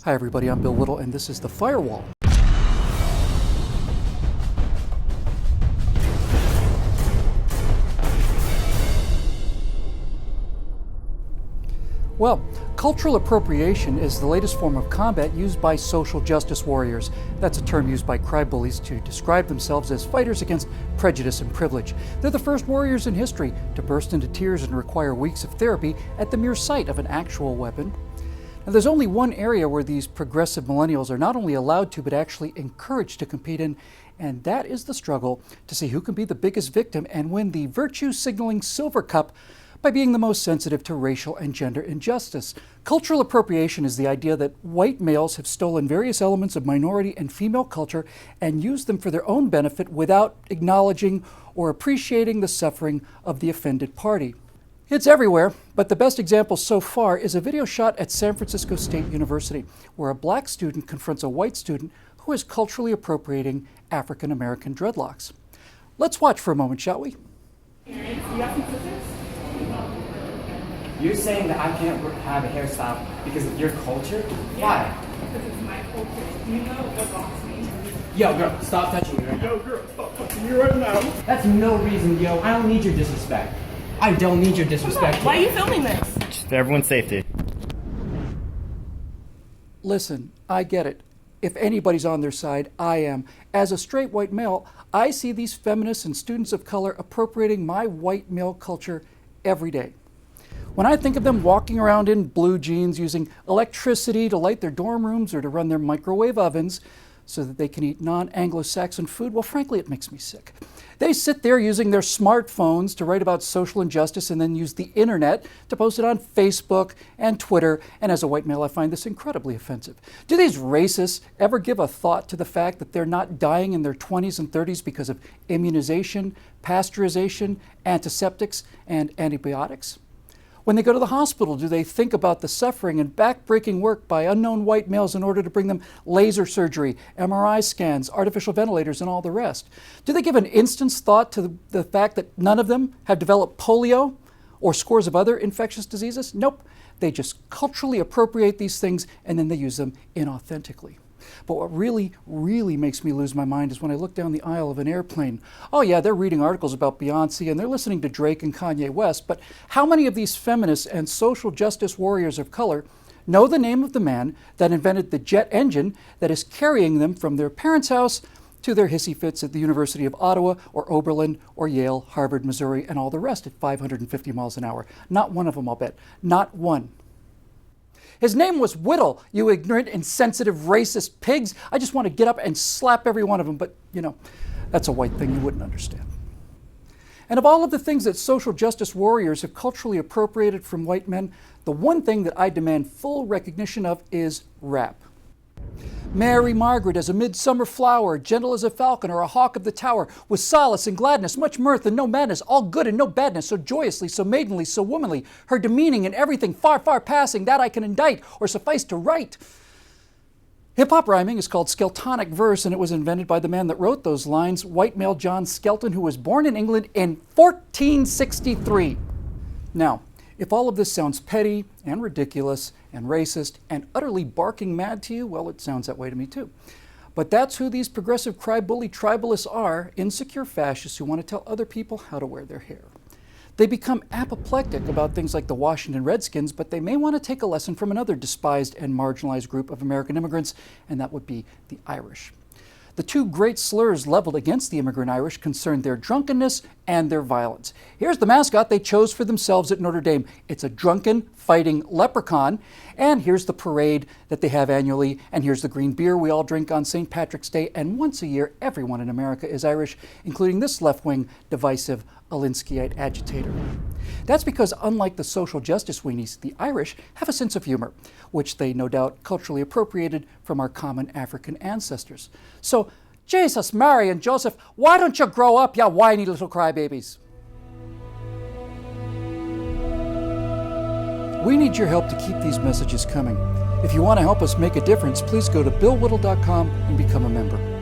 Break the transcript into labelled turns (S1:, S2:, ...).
S1: Hi everybody, I'm Bill Whittle and this is The Firewall. Well, cultural appropriation is the latest form of combat used by social justice warriors. That's a term used by cry bullies to describe themselves as fighters against prejudice and privilege. They're the first warriors in history to burst into tears and require weeks of therapy at the mere sight of an actual weapon. Now, there's only one area where these progressive millennials are not only allowed to, but actually encouraged to compete in, and that is the struggle to see who can be the biggest victim and win the virtue-signaling silver cup by being the most sensitive to racial and gender injustice. Cultural appropriation is the idea that white males have stolen various elements of minority and female culture and used them for their own benefit without acknowledging or appreciating the suffering of the offended party. It's everywhere, but the best example so far is a video shot at San Francisco State University, where a black student confronts a white student who is culturally appropriating African American dreadlocks. Let's watch for a moment, shall we?
S2: You're saying that I can't have a hairstyle because of your culture?
S3: Yeah,
S2: Why?
S3: because it's my culture. Do you know what box means?
S2: Yo, girl, stop touching me right now.
S3: Yo, girl, stop touching me right now.
S2: That's no reason, yo. I don't need your disrespect. I don't need your disrespect.
S3: Why are you filming this?
S4: Just for everyone's safety.
S1: Listen, I get it. If anybody's on their side, I am. As a straight white male, I see these feminists and students of color appropriating my white male culture every day. When I think of them walking around in blue jeans using electricity to light their dorm rooms or to run their microwave ovens so that they can eat non-Anglo-Saxon food, well, frankly, it makes me sick. They sit there using their smartphones to write about social injustice and then use the internet to post it on Facebook and Twitter. And as a white male, I find this incredibly offensive. Do these racists ever give a thought to the fact that they're not dying in their 20s and 30s because of immunization, pasteurization, antiseptics, and antibiotics? When they go to the hospital, do they think about the suffering and back-breaking work by unknown white males in order to bring them laser surgery, MRI scans, artificial ventilators, and all the rest? Do they give an instant's thought to the fact that none of them have developed polio or scores of other infectious diseases? Nope. They just culturally appropriate these things and then they use them inauthentically. But what really makes me lose my mind is when I look down the aisle of an airplane. Oh yeah, they're reading articles about Beyonce and they're listening to Drake and Kanye West, but how many of these feminists and social justice warriors of color know the name of the man that invented the jet engine that is carrying them from their parents' house to their hissy fits at the University of Ottawa or Oberlin or Yale, Harvard, Missouri, and all the rest at 550 miles an hour? Not one of them, I'll bet. Not one. His name was Whittle, you ignorant, insensitive, racist pigs. I just want to get up and slap every one of them, but, you know, that's a white thing you wouldn't understand. And of all of the things that social justice warriors have culturally appropriated from white men, the one thing that I demand full recognition of is rap. Mary Margaret as a midsummer flower, gentle as a falcon or a hawk of the tower, with solace and gladness, much mirth and no madness, all good and no badness, so joyously, so maidenly, so womanly, her demeaning and everything far, far passing, that I can indict or suffice to write. Hip-hop rhyming is called Skeltonic verse, and it was invented by the man that wrote those lines, white male John Skelton, who was born in England in 1463. Now, if all of this sounds petty and ridiculous and racist and utterly barking mad to you, well, it sounds that way to me too. But that's who these progressive cry-bully tribalists are, insecure fascists who want to tell other people how to wear their hair. They become apoplectic about things like the Washington Redskins, but they may want to take a lesson from another despised and marginalized group of American immigrants, and that would be the Irish. The two great slurs leveled against the immigrant Irish concerned their drunkenness and their violence. Here's the mascot they chose for themselves at Notre Dame. It's a drunken, fighting leprechaun. And here's the parade that they have annually. And here's the green beer we all drink on St. Patrick's Day. And once a year, everyone in America is Irish, including this left-wing, divisive Alinskyite agitator. That's because, unlike the social justice weenies, the Irish have a sense of humor, which they no doubt culturally appropriated from our common African ancestors. So, Jesus, Mary, and Joseph, why don't you grow up, you whiny little crybabies? We need your help to keep these messages coming. If you want to help us make a difference, please go to billwhittle.com and become a member.